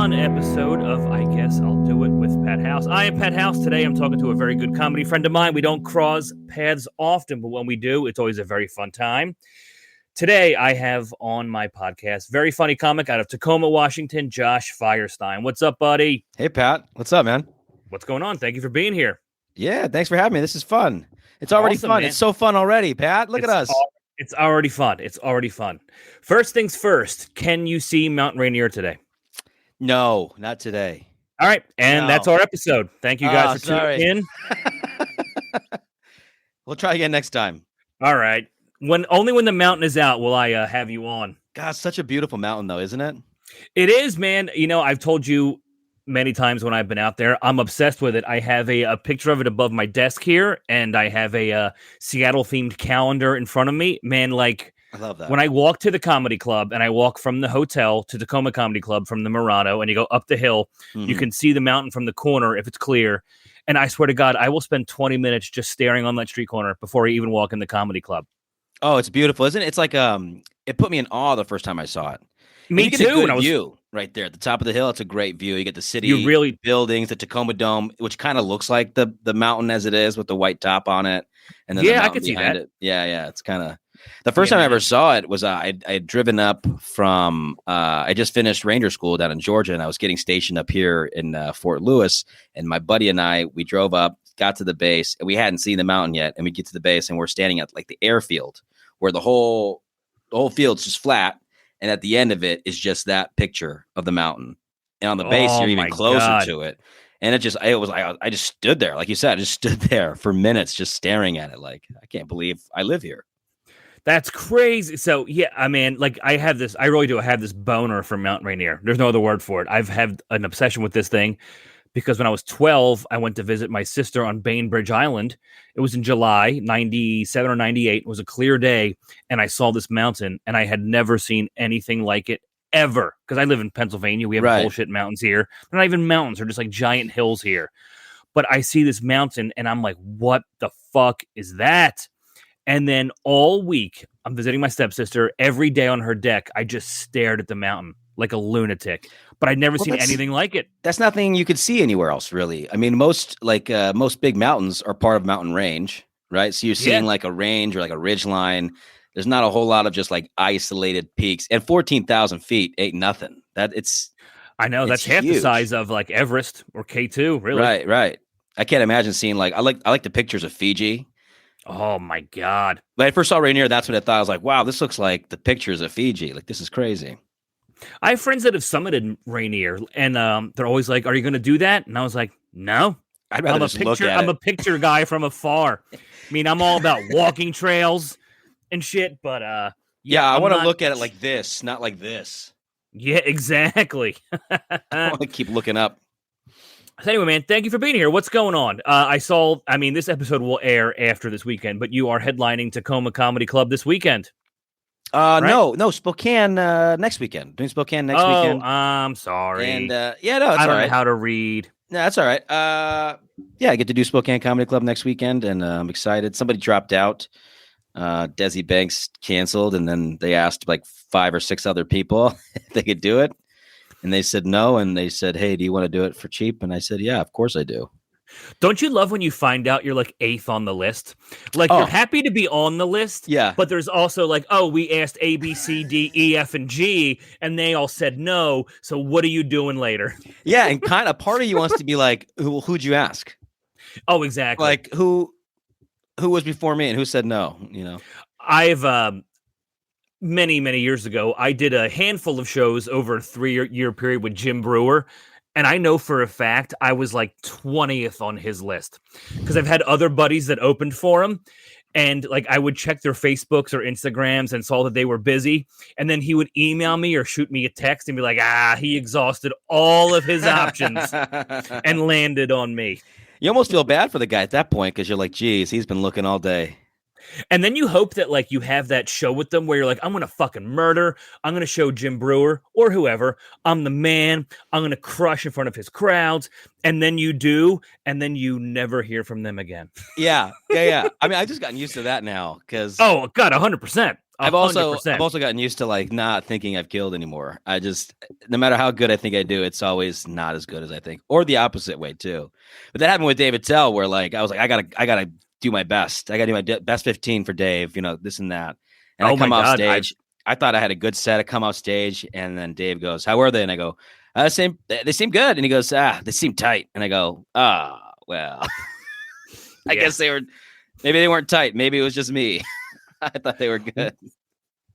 fun episode of I Guess I'll Do It with Pat House. I am Pat House. Today I'm talking to a very good comedy friend of mine. We don't cross paths often, but when we do, it's always a very fun time. Today I have on my podcast, very funny comic out of Tacoma, Washington, Josh Firestine. What's up, buddy? Hey, Pat. What's up, man? What's going on? Thank you for being here. Yeah, thanks for having me. This is fun. It's already Awesome, fun. man. It's so fun already, Pat. Look at us. It's already fun. It's already fun. First things first, can you see Mount Rainier today? No, not today. All right, and that's our episode. Thank you guys for tuning in. We'll try again next time. All right. Only when the mountain is out will I have you on. God, such a beautiful mountain, though, isn't it? It is, man. You know, I've told you many times when I've been out there, I'm obsessed with it. I have a picture of it above my desk here, and I have a Seattle-themed calendar in front of me. Man, like, I love that. When I walk to the comedy club, and I walk from the hotel to Tacoma Comedy Club from the Murano, and you go up the hill, you can see the mountain from the corner if it's clear. And I swear to God, I will spend 20 minutes just staring on that street corner before I even walk in the comedy club. Oh, it's beautiful, isn't it? It's like it put me in awe the first time I saw it. Me too. View right there at the top of the hill. It's a great view. You get the city, buildings, the Tacoma Dome, which kind of looks like the mountain as it is with the white top on it. And then I could see that. It. Yeah. It's kind of the first time I ever saw it was I had driven up from I just finished Ranger School down in Georgia, and I was getting stationed up here in Fort Lewis. And my buddy and I, we drove up, got to the base, and we hadn't seen the mountain yet. And we get to the base, and we're standing at like the airfield where the whole field's just flat. And at the end of it is just that picture of the mountain. And on the base, you're even closer to it. And I just stood there. Like you said, I just stood there for minutes just staring at it. Like, I can't believe I live here. That's crazy. So, yeah, I mean, like I really do have this boner for Mount Rainier. There's no other word for it. I've had an obsession with this thing because when I was 12, I went to visit my sister on Bainbridge Island. It was in July, 97 or 98. It was a clear day, and I saw this mountain, and I had never seen anything like it ever. Because I live in Pennsylvania. We have bullshit mountains here. They're not even mountains. They're just like giant hills here. But I see this mountain, and I'm like, what the fuck is that? And then all week, I'm visiting my stepsister. Every day on her deck, I just stared at the mountain like a lunatic. But I'd never seen anything like it. That's nothing you could see anywhere else, really. I mean, most big mountains are part of mountain range, right? So you're seeing like a range or like a ridge line. There's not a whole lot of just like isolated peaks. And 14,000 feet ain't nothing. I know that's half the size of like Everest or K2, really. Right. I can't imagine seeing I like the pictures of Fiji. Oh my God. When I first saw Rainier, that's what I thought. I was like, wow, this looks like the pictures of Fiji. Like, this is crazy. I have friends that have summited Rainier, and they're always like, are you going to do that? And I was like, no. I'd rather just look at it. I'm a picture guy from afar. I mean, I'm all about walking trails and shit, but I want to look at it like this, not like this. Yeah, exactly. I want to keep looking up. So anyway, man, thank you for being here. What's going on? This episode will air after this weekend, but you are headlining Tacoma Comedy Club this weekend. Right? No, Spokane next weekend. Doing Spokane next weekend. Oh, I'm sorry. And I don't know how to read. No, that's all right. I get to do Spokane Comedy Club next weekend, and I'm excited. Somebody dropped out. Desi Banks canceled, and then they asked like 5 or 6 other people if they could do it. And they said no, and they said, hey, do you want to do it for cheap? And I said, yeah, of course I do. Don't you love when you find out you're like 8th on the list? Like, you're happy to be on the list, but there's also like, oh, we asked A, B, C, D, E, F, and G, and they all said no, so what are you doing later? Yeah, and kind of part of you wants to be like, who'd you ask? Oh, exactly. Like, who was before me and who said no, you know? I've... Many, many years ago, I did a handful of shows over a 3-year period with Jim Brewer. And I know for a fact I was like 20th on his list because I've had other buddies that opened for him. And like I would check their Facebooks or Instagrams and saw that they were busy. And then he would email me or shoot me a text and be like, he exhausted all of his options and landed on me. You almost feel bad for the guy at that point because you're like, geez, he's been looking all day. And then you hope that like you have that show with them where you're like, I'm going to fucking murder. I'm going to show Jim Brewer or whoever. I'm the man. I'm going to crush in front of his crowds. And then you do. And then you never hear from them again. Yeah. I mean, I've just gotten used to that now because. Oh, God, 100%. I've also 100%. gotten used to like not thinking I've killed anymore. I just, no matter how good I think I do, it's always not as good as I think, or the opposite way too. But that happened with David Tell, where like I was like, I gotta do my best. I gotta do my best 15 for Dave. You know, this and that. And I Oh my come off God. stage. I thought I had a good set. I come off stage, and then Dave goes, "How were they?" And I go, They seem good." And he goes, "They seem tight." And I go, well, I guess maybe they weren't tight. Maybe it was just me. I thought they were good.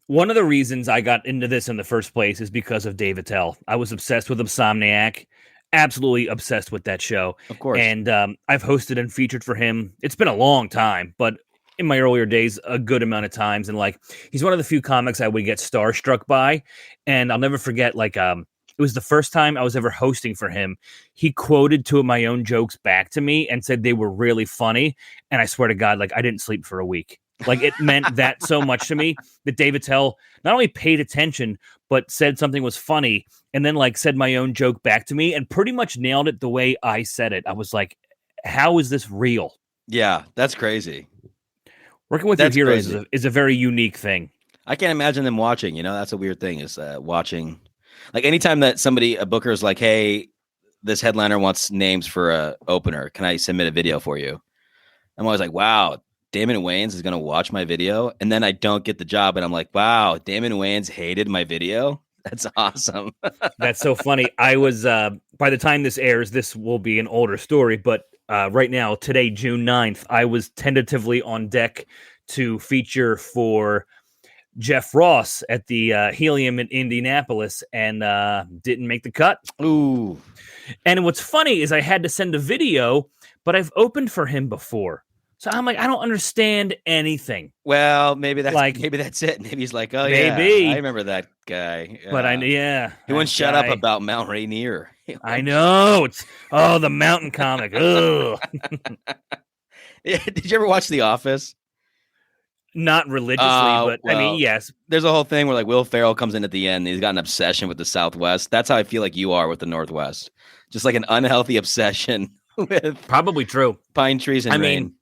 One of the reasons I got into this in the first place is because of Dave Attell. I was obsessed with Insomniac, absolutely obsessed with that show. Of course. And I've hosted and featured for him. It's been a long time, but in my earlier days, a good amount of times. And like, he's one of the few comics I would get starstruck by. And I'll never forget, like, it was the first time I was ever hosting for him. He quoted two of my own jokes back to me and said they were really funny. And I swear to God, like, I didn't sleep for a week. Like, it meant that so much to me that David Tell not only paid attention, but said something was funny and then like said my own joke back to me and pretty much nailed it the way I said it. I was like, how is this real? Yeah, that's crazy. Working with your heroes is a very unique thing. I can't imagine them watching. You know, that's a weird thing is watching. Like anytime that a booker is like, hey, this headliner wants names for a opener. Can I submit a video for you? I'm always like, wow, Damon Wayans is going to watch my video. And then I don't get the job. And I'm like, wow, Damon Wayans hated my video. That's awesome. That's so funny. I was, by the time this airs, this will be an older story. But right now, today, June 9th, I was tentatively on deck to feature for Jeff Ross at the Helium in Indianapolis and didn't make the cut. Ooh. And what's funny is I had to send a video, but I've opened for him before. So I'm like, I don't understand anything. Well, maybe that's it. Maybe he's like, oh maybe. Yeah, I remember that guy. But he wouldn't shut up about Mount Rainier. I know. It's the mountain comic. Ugh. Did you ever watch The Office? Not religiously, but well, I mean, yes. There's a whole thing where like Will Ferrell comes in at the end. And he's got an obsession with the Southwest. That's how I feel like you are with the Northwest. Just like an unhealthy obsession with probably true pine trees and rain.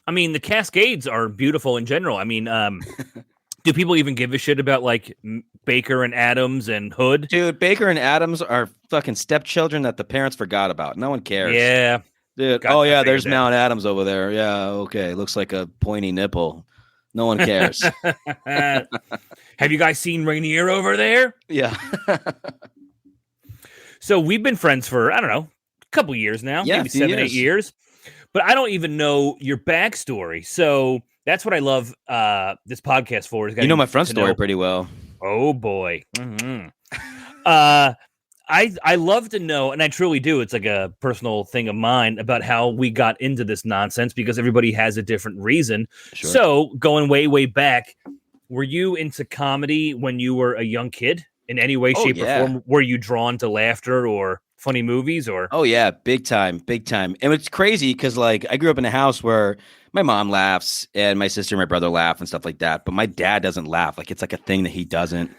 I mean, the Cascades are beautiful in general. I mean, do people even give a shit about like Baker and Adams and Hood? Dude, Baker and Adams are fucking stepchildren that the parents forgot about. No one cares. Yeah. Dude, there's Mount Adams over there. Yeah, okay. Looks like a pointy nipple. No one cares. Have you guys seen Rainier over there? Yeah. So we've been friends for, I don't know, a couple years now. Yeah, maybe 7, 8 years. But I don't even know your backstory. So that's what I love this podcast for. Is you know my front story pretty well. Oh, boy. Mm-hmm. I love to know, and I truly do. It's like a personal thing of mine about how we got into this nonsense because everybody has a different reason. Sure. So going way, way back, were you into comedy when you were a young kid in any way, shape, or form? Were you drawn to laughter or funny movies or? Oh yeah, big time. And it's crazy because like I grew up in a house where my mom laughs and my sister and my brother laugh and stuff like that, but my dad doesn't laugh. Like it's like a thing that he doesn't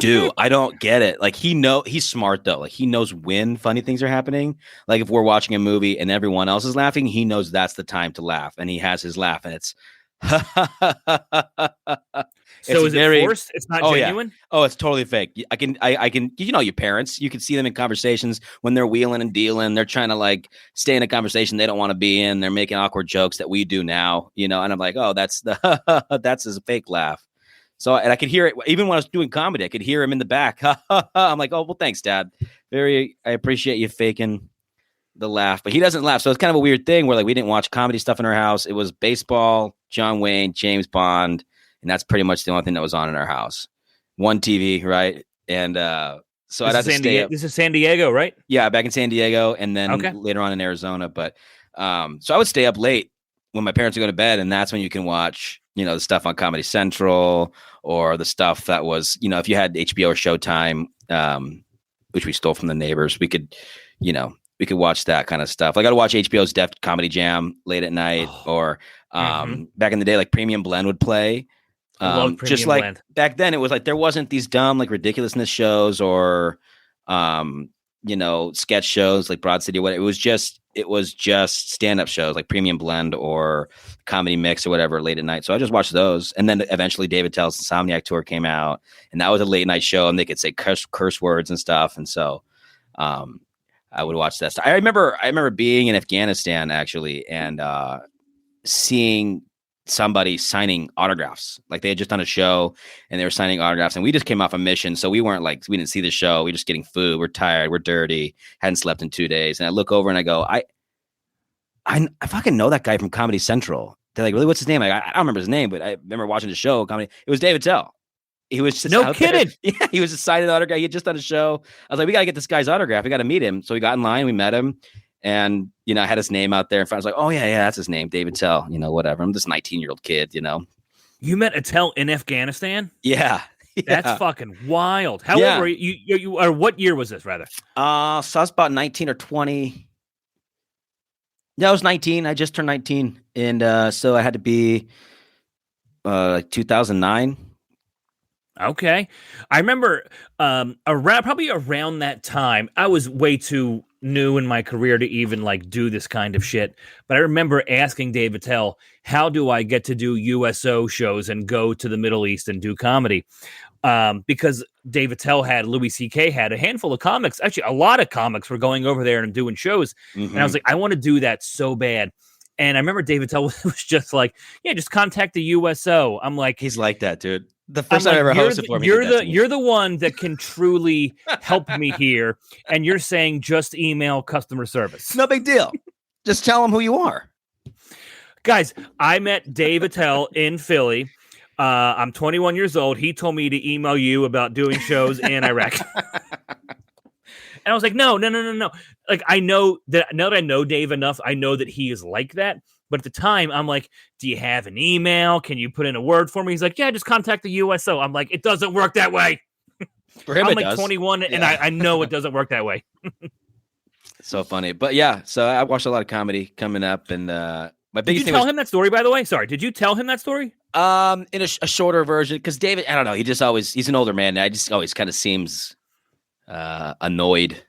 do. I don't get it. Like he's smart though. Like he knows when funny things are happening. Like if we're watching a movie and everyone else is laughing, he knows that's the time to laugh, and he has his laugh, and it's. So is it forced? It's not genuine? Yeah. Oh, it's totally fake. I can, you know, your parents, you can see them in conversations when they're wheeling and dealing. They're trying to like stay in a conversation they don't want to be in. They're making awkward jokes that we do now, you know, and I'm like, oh, that's his fake laugh. So, and I could hear it even when I was doing comedy, I could hear him in the back. I'm like, oh, well, thanks, Dad. I appreciate you faking the laugh, but he doesn't laugh. So it's kind of a weird thing where like we didn't watch comedy stuff in our house. It was baseball, John Wayne, James Bond. And that's pretty much the only thing that was on in our house. One TV, right? And so I'd have to stay up. This is San Diego, right? Yeah, back in San Diego, and then later on in Arizona. But so I would stay up late when my parents would go to bed, and that's when you can watch, you know, the stuff on Comedy Central or the stuff that was, you know, if you had HBO or Showtime, which we stole from the neighbors, we could watch that kind of stuff. Like I'd watch HBO's Def Comedy Jam late at night, or back in the day, like Premium Blend would play. Just like Blend. Back then, it was like there wasn't these dumb like ridiculousness shows or sketch shows like Broad City or whatever. It was just stand-up shows like Premium Blend or Comedy Mix or whatever late at night. So I just watched those. And then eventually David Tell's Insomniac Tour came out, and that was a late night show, and they could say curse words and stuff. And so I would watch that stuff. I remember being in Afghanistan actually, and seeing somebody signing autographs. Like they had just done a show and they were signing autographs, and we just came off a mission. So we didn't see the show. We were just getting food. We're tired. We're dirty. Hadn't slept in 2 days. And I look over and I go, I fucking know that guy from Comedy Central. They're like, really? What's his name? I don't remember his name, but I remember watching the show. Comedy. It was David Tell. He was just no kidding. Yeah, he was just signing autograph. He had just done a show. I was like, we got to get this guy's autograph. We got to meet him. So we got in line. We met him. And, I had his name out there in front. I was like, oh, yeah, that's his name, David Tell, whatever. I'm this 19-year-old kid, You met Attell in Afghanistan? Yeah. That's fucking wild. How old were you? Or what year was this, rather? So I was about 19 or 20. Yeah, I was 19. I just turned 19. And so I had to be 2009. Okay. I remember around that time, I was way too new in my career to even do this kind of shit. But I remember asking David Tell, how do I get to do USO shows and go to the Middle East and do comedy? Because David Tell Louis C.K. had a handful of comics. Actually, a lot of comics were going over there and doing shows. Mm-hmm. And I was like, I want to do that so bad. And I remember David Tell was just like, yeah, just contact the USO. I'm like, he's like that, dude. The first time I ever hosted for me. You're the one that can truly help me here, and you're saying just email customer service. No big deal. Just tell them who you are. Guys, I met Dave Attell in Philly. I'm 21 years old. He told me to email you about doing shows in Iraq. And I was like, no. Like, I know that now that I know Dave enough, I know that he is like that. But at the time, I'm like, do you have an email? Can you put in a word for me? He's like, yeah, just contact the USO. I'm like, it doesn't work that way. For him, I'm like 21, and I know it doesn't work that way. So funny. But yeah, so I watched a lot of comedy coming up. And my biggest thing Did you tell him that story, by the way? Sorry, did you tell him that story? In a shorter version, because David, I don't know, he's an older man. I just always kind of seems annoyed.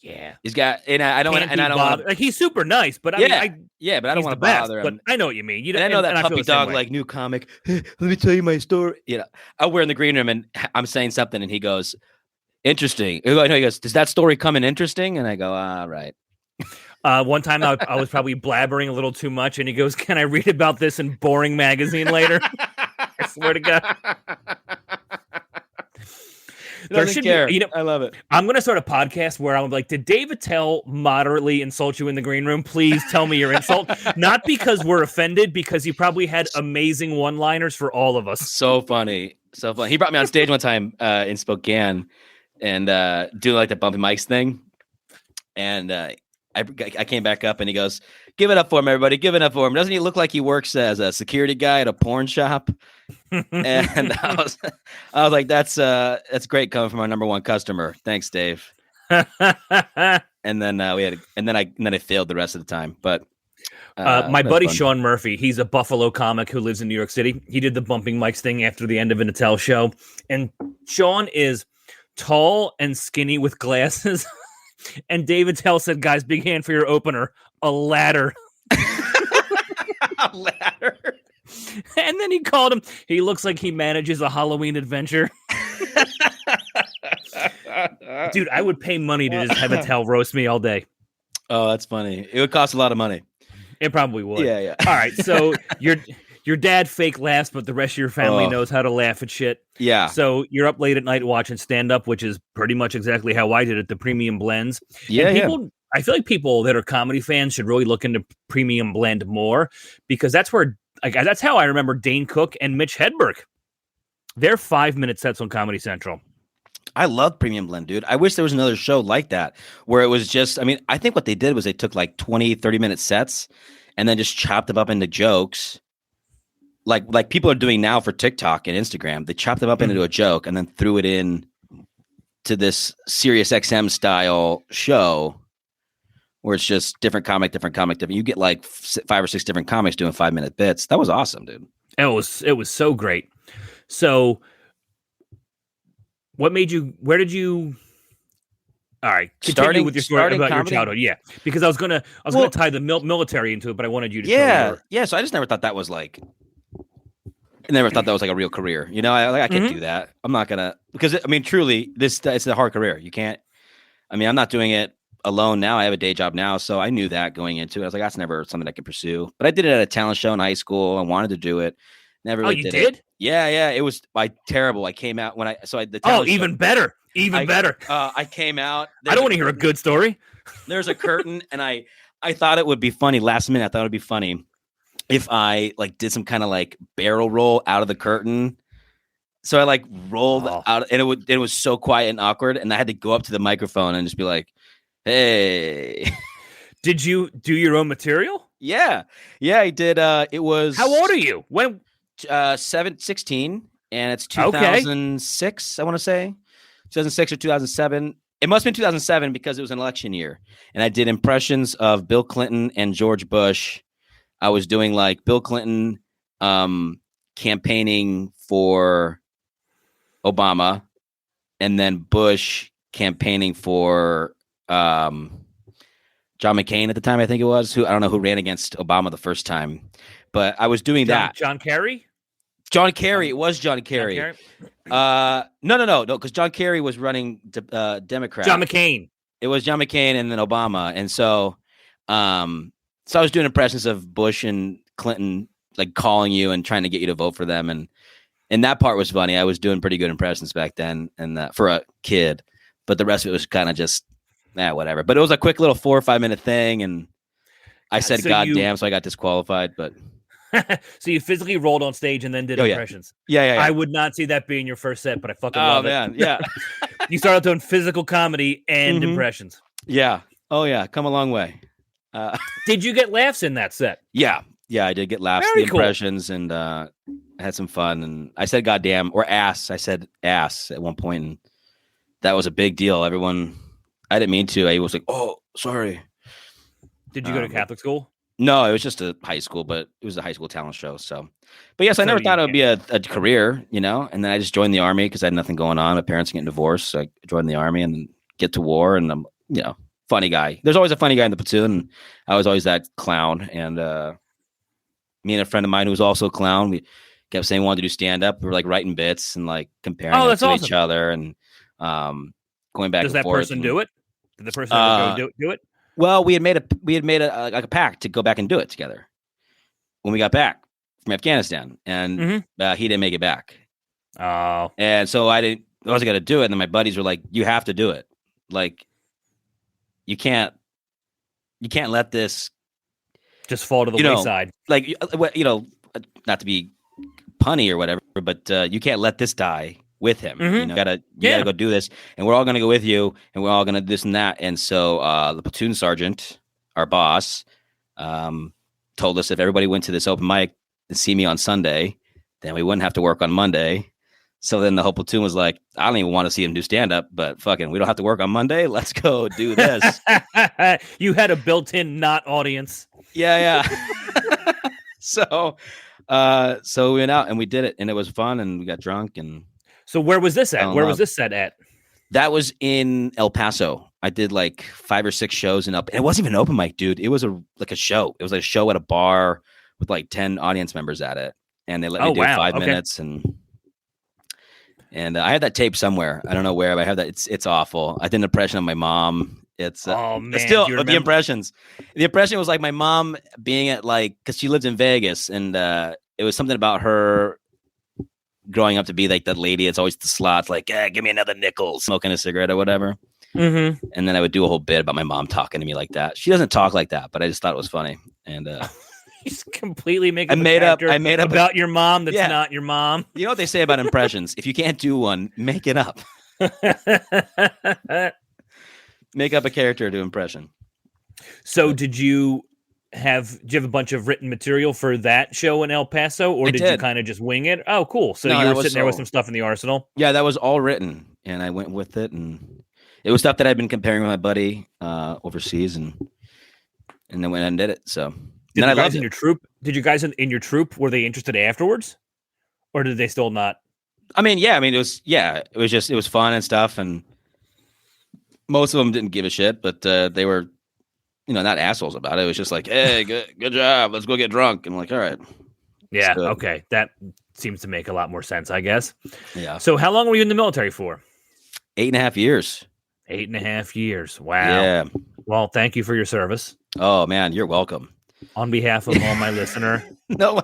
Yeah, he's got, and I don't want, like, he's super nice, but but I don't want to bother him. But I know what you mean. I know that puppy dog, like, new comic. Hey, let me tell you my story. We're in the green room and I'm saying something, and he goes, "Interesting." He goes, "Does that story come in interesting?" And I go, "Ah, right." One time I was probably blabbering a little too much, and he goes, "Can I read about this in Boring Magazine later?" I swear to God. There should be, I love it. I'm going to start a podcast where I'm like, did Dave Attell moderately insult you in the green room? Please tell me your insult. Not because we're offended, because he probably had amazing one-liners for all of us. So funny. So funny. He brought me on stage one time in Spokane and doing like the bumpy mics thing. And I came back up and he goes, "Give it up for him, everybody. Give it up for him. Doesn't he look like he works as a security guy at a porn shop?" And I was like, that's great coming from our number one customer. Thanks, Dave. And then I failed the rest of the time. But my buddy Sean Murphy, he's a Buffalo comic who lives in New York City. He did the bumping mics thing after the end of an Attell show. And Sean is tall and skinny with glasses. And David Attell said, "Guys, big hand for your opener, a ladder." A ladder. And then he called him. He looks like he manages a Halloween adventure. Dude, I would pay money to just have Attell roast me all day. Oh, that's funny. It would cost a lot of money. It probably would. Yeah. All right, so your dad fake laughs, but the rest of your family knows how to laugh at shit. Yeah. So you're up late at night watching stand-up, which is pretty much exactly how I did it, the Premium Blends. I feel like people that are comedy fans should really look into Premium Blend more, because that's how I remember Dane Cook and Mitch Hedberg. They're 5-minute sets on Comedy Central. I love Premium Blend, dude. I wish there was another show like that where it was just, I think what they did was they took like 20, 30-minute sets and then just chopped them up into jokes. Like people are doing now for TikTok and Instagram. They chopped them up into a joke and then threw it in to this Sirius XM style show where it's just different comic. You get like 5 or 6 different comics doing 5-minute bits. That was awesome, dude. It was so great. So what made you, All right, continue with your story about comedy? your childhood. Yeah, because I was gonna tie the military into it, but I wanted you to. Yeah. So I just never thought that was like. I never thought that was like a real career. You know, I can't do that. I'm not gonna because I mean, truly, it's a hard career. You can't. I mean, I'm not doing it alone now. I have a day job now, so I knew that going into it. I was like, that's never something I could pursue. But I did it at a talent show in high school. I wanted to do it. Never really did it. Yeah. It was terrible. I came out when I the talent show, even better. Better. I came out. I don't want to hear a good story. There's a curtain, and I thought it would be funny. Last minute, I thought it would be funny if I like did some kind of like barrel roll out of the curtain. So I like rolled out, and it was so quiet and awkward, and I had to go up to the microphone and just be like, "Hey." Did you do your own material? Yeah, I did. It was. How old are you? When? 16, and it's 2006. I want to say 2006 or 2007. It must have been 2007 because it was an election year, and I did impressions of Bill Clinton and George Bush. I was doing like Bill Clinton campaigning for Obama, and then Bush campaigning for John McCain at the time, I think it was. I don't know who ran against Obama the first time, but I was doing that. John Kerry? John Kerry. It was John Kerry. No, because John Kerry was running Democrat. John McCain. It was John McCain and then Obama, and so I was doing impressions of Bush and Clinton, like calling you and trying to get you to vote for them, and that part was funny. I was doing pretty good impressions back then, and for a kid, but the rest of it was kind of just whatever. But it was a quick little 4 or 5 minute thing, and I said "God damn," so I got disqualified. But so you physically rolled on stage and then did impressions. Yeah. I would not see that being your first set, but I fucking love it. Oh man, yeah. You started doing physical comedy and impressions. Yeah. Oh yeah, come a long way. Did you get laughs in that set? Yeah, I did get laughs. Very the impressions, and I had some fun. And I said "goddamn" or "ass." I said "ass" at one point, and that was a big deal. Everyone, I didn't mean to. I was like, "Oh, sorry." Did you go to Catholic school? No, it was just a high school, but it was a high school talent show. So, but yes, I never thought it would be a career, you know. And then I just joined the army because I had nothing going on. My parents getting divorced, so I joined the army and get to war. And I'm, funny guy. There's always a funny guy in the platoon. And I was always that clown. And me and a friend of mine who was also a clown, we kept saying we wanted to do stand up. We were like writing bits and like comparing them to each other and going back. Does and that forth person do it? Did the person ever go do it? Well, we had made a pact to go back and do it together when we got back from Afghanistan, and he didn't make it back. Oh, and so I wasn't going to do it. And then my buddies were like, "You have to do it. Like, you can't let this just fall to the wayside. Like, not to be punny or whatever, but you can't let this die with him. You gotta go do this, and we're all gonna go with you, and we're all gonna this and that." And so the platoon sergeant, our boss, told us if everybody went to this open mic to see me on Sunday, then we wouldn't have to work on Monday. So then the whole platoon was like, "I don't even want to see him do stand up, but fucking, we don't have to work on Monday. Let's go do this." You had a built-in not audience. Yeah. So we went out and we did it, and it was fun, and we got drunk. And so where was this at? Where was this set at? That was in El Paso. I did like 5 or 6 shows and it wasn't even an open mic, dude. It was a show. It was like a show at a bar with like 10 audience members at it, and they let me do 5 minutes. And I have that tape somewhere. I don't know where, but I have that. It's awful. I did an impression of my mom. It's man, still the impressions. The impression was like my mom being at like, because she lives in Vegas, and it was something about her growing up to be like that lady. It's always the slots, like, give me another nickel, smoking a cigarette or whatever. And then I would do a whole bit about my mom talking to me like that. She doesn't talk like that, but I just thought it was funny. And he's completely making. I made up about your mom. That's not your mom. You know what they say about impressions? If you can't do one, make it up. Make up a character to impression. So did you have a bunch of written material for that show in El Paso, or did you kind of just wing it? Oh, cool. So you were sitting there with some stuff in the arsenal? Yeah, that was all written, and I went with it, and it was stuff that I'd been comparing with my buddy overseas, and then went and did it. So did you guys in your troop, were they interested afterwards, or did they still not? It was fun and stuff, and Most of them didn't give a shit, but they were, not assholes about it. It was just like, hey, good job. Let's go get drunk. And I'm like, all right. Yeah. So, okay. That seems to make a lot more sense, I guess. Yeah. So how long were you in the military for? 8.5 years. 8.5 years. Wow. Yeah. Well, thank you for your service. Oh, man, you're welcome. On behalf of all my listener. No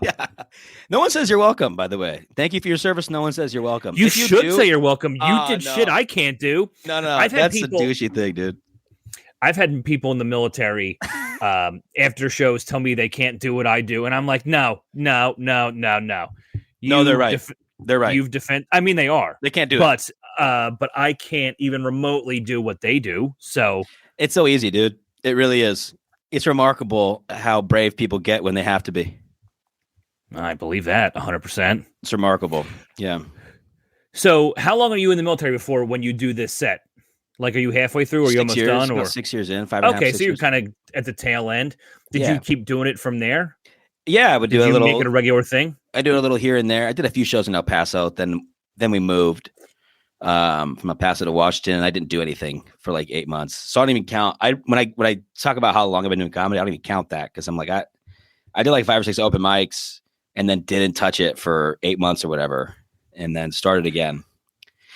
one says you're welcome, by the way. Thank you for your service. No one says you're welcome. You should say you're welcome. You did shit I can't do. No. That's a douchey thing, dude. I've had people in the military after shows tell me they can't do what I do. And I'm like, no. No, they're right. They're right. You've I mean, they are. They can't do it. But I can't even remotely do what they do. So it's so easy, dude. It really is. It's remarkable how brave people get when they have to be. I believe that 100%. It's remarkable. Yeah. So how long are you in the military before when you do this set? Like, are you halfway through or are you almost done? Or 6 years in, 5.5 Okay, so you're kind of at the tail end. Did you keep doing it from there? Yeah, I would do a little. Make it a regular thing? I do a little here and there. I did a few shows in El Paso. Then we moved from El Paso to Washington, and I didn't do anything for like 8 months. So I don't even count. When I talk about how long I've been doing comedy, I don't even count that because I'm like I did like 5 or 6 open mics and then didn't touch it for 8 months or whatever, and then started again.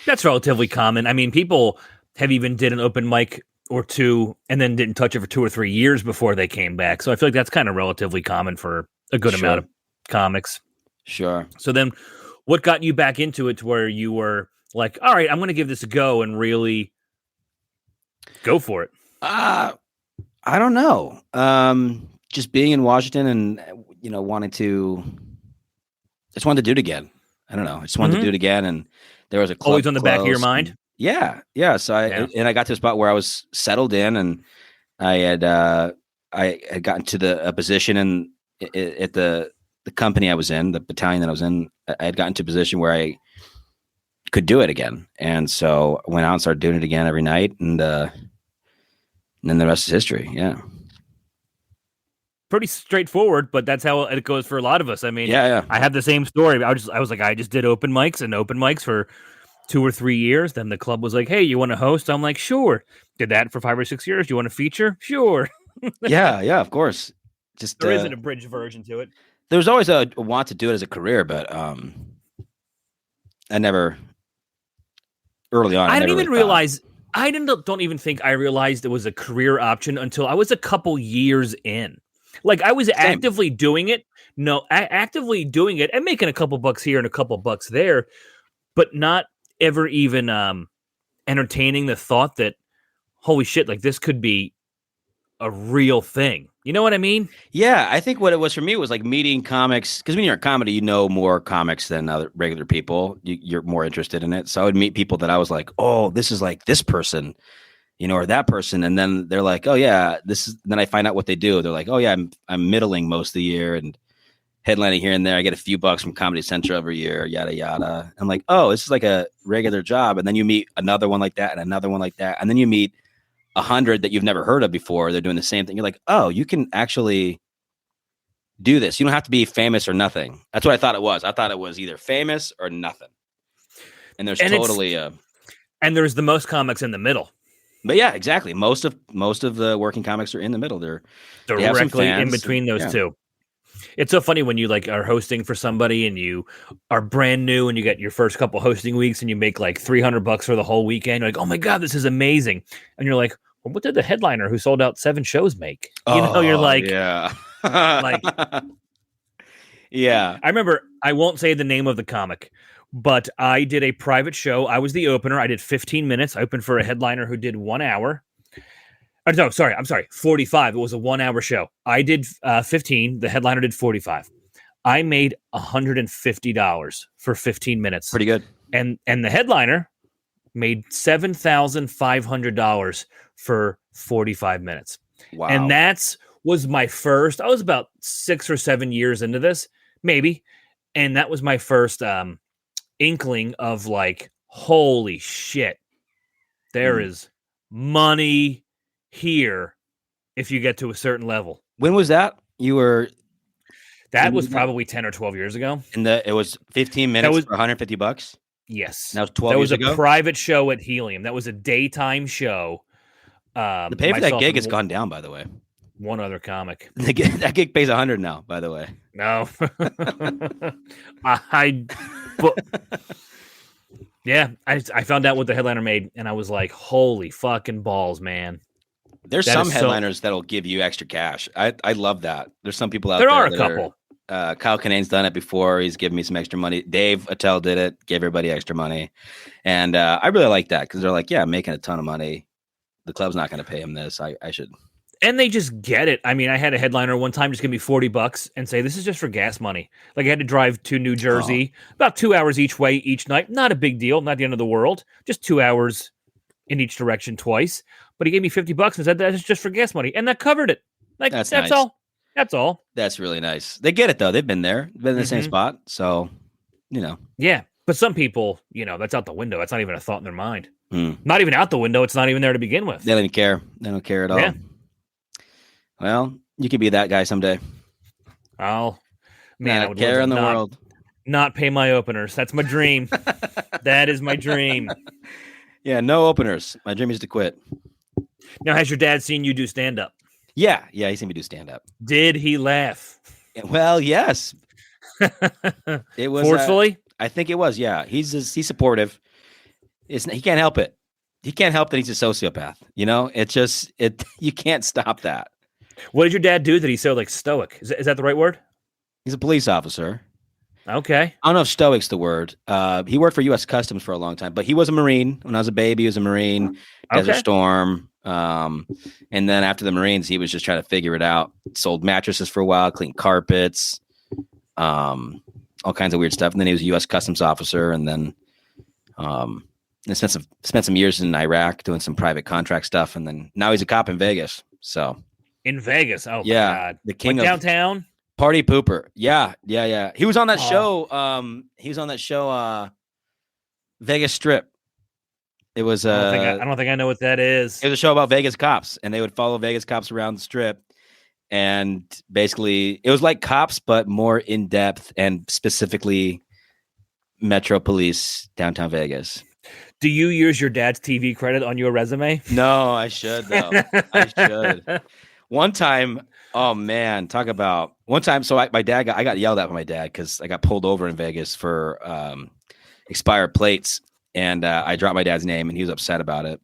That's relatively common. I mean, people have even did an open mic or two and then didn't touch it for 2 or 3 years before they came back. So I feel like that's kind of relatively common for a good amount of comics. Sure. So then what got you back into it to where you were like, all right, I'm going to give this a go and really go for it? I don't know. Just being in Washington and, just wanted to do it again. I don't know. I just wanted to do it again. And there was a club always on the back of your mind. Yeah. So I got to a spot where I was settled in, and I had gotten to a position at the company I was in, the battalion that I was in. I had gotten to a position where I could do it again. And so I went out and started doing it again every night. And then the rest is history. Yeah. Pretty straightforward, but that's how it goes for a lot of us. I mean, yeah. I have the same story. I was like, I just did open mics for 2 or 3 years. Then the club was like, hey, you want to host? I'm like, sure. Did that for 5 or 6 years. You want to feature? Sure. yeah, of course. Just there isn't a bridge version to it. There's always a want to do it as a career, but I never early on. I didn't even realize. Don't even think I realized it was a career option until I was a couple years in. Like I was actively doing it. No, actively doing it and making a couple bucks here and a couple bucks there, but not ever even entertaining the thought that, holy shit, like this could be a real thing. You know what I mean? Yeah, I think what it was for me was like meeting comics, because when you're in comedy, you know more comics than other regular people. You're more interested in it. So I would meet people that I was like, oh, this is like this person, or that person, and then they're like, oh yeah, this is. Then I find out what they do. They're like, oh yeah, I'm middling most of the year and headlining here and there. I get a few bucks from Comedy Central every year, yada yada. I'm like, oh, this is like a regular job. And then you meet another one like that and another one like that, and then you meet 100 that you've never heard of before. They're doing the same thing. You're like, oh, you can actually do this. You don't have to be famous or nothing. That's what I thought it was. I thought it was either famous or nothing. And there's and there's the most comics in the middle. But yeah, exactly. Most of the working comics are in the middle. They're directly in between those two. It's so funny when you like are hosting for somebody and you are brand new and you get your first couple hosting weeks and you make like $300 for the whole weekend. You're like, oh my God, this is amazing. And you're like, well, what did the headliner who sold out 7 shows make? You're like, yeah. like, yeah. I remember, I won't say the name of the comic, but I did a private show. I was the opener. I did 15 minutes. I opened for a headliner who did 1 hour. No, sorry. I'm sorry. 45. It was a 1 hour show. I did 15. The headliner did 45. I made $150 for 15 minutes. Pretty good. And the headliner made $7,500 for 45 minutes. Wow. And was my first. I was about 6 or 7 years into this, maybe. And that was my first inkling of like, holy shit, there is money here if you get to a certain level. When was that? That was probably 10 or 12 years ago. And it was 15 minutes for $150? Yes. That was 12 years ago? That was a private show at Helium. That was a daytime show The pay for that gig has gone down, by the way. One other comic. That gig pays $100 now, by the way. No. I found out what the headliner made, and I was like, holy fucking balls, man. There's some headliners that'll give you extra cash. I love that. There's some people out there. There are a couple. Kyle Kinane's done it before. He's given me some extra money. Dave Attell did it, gave everybody extra money. And I really like that because they're like, yeah, I'm making a ton of money. The club's not going to pay him this. I should. And they just get it. I mean, I had a headliner one time just give me $40 and say, this is just for gas money. Like I had to drive to New Jersey, about 2 hours each way each night. Not a big deal. Not the end of the world. Just 2 hours in each direction twice. But he gave me $50 and said that's just for gas money. And that covered it. Like that's nice. All. That's all. That's really nice. They get it though. They've been there. Been in the same spot. So, Yeah. But some people, that's out the window. That's not even a thought in their mind. Not even out the window. It's not even there to begin with. They don't even care. They don't care at all. Yeah. Well, you could be that guy someday. I would care in the world. Not pay my openers. That's my dream. That is my dream. Yeah, no openers. My dream is to quit. Now, has your dad seen you do stand-up? Yeah, he's seen me do stand-up. Did he laugh? Well, yes. It was forcefully. I think it was. Yeah, he's supportive. He can't help it. He can't help that he's a sociopath. It's just you can't stop that. What did your dad do that he's so stoic? Is that the right word? He's a police officer. Okay. I don't know if stoic's the word. He worked for U.S. Customs for a long time, but he was a Marine. When I was a baby, he was a Marine. Desert Storm. And then after the Marines, he was just trying to figure it out. Sold mattresses for a while, cleaned carpets, all kinds of weird stuff. And then he was a U.S. Customs officer, and then spent some years in Iraq doing some private contract stuff, and then now he's a cop in Vegas. So in Vegas, my God, the king of downtown party pooper. Yeah. He was on that show. He was on that show, Vegas Strip. It was. I don't think I know what that is. It was a show about Vegas cops, and they would follow Vegas cops around the Strip. And basically, it was like Cops, but more in depth and specifically Metro Police downtown Vegas. Do you use your dad's TV credit on your resume? No, I should though. I should. One time, oh man, talk about one time. So I got yelled at by my dad because I got pulled over in Vegas for expired plates, and I dropped my dad's name, and he was upset about it.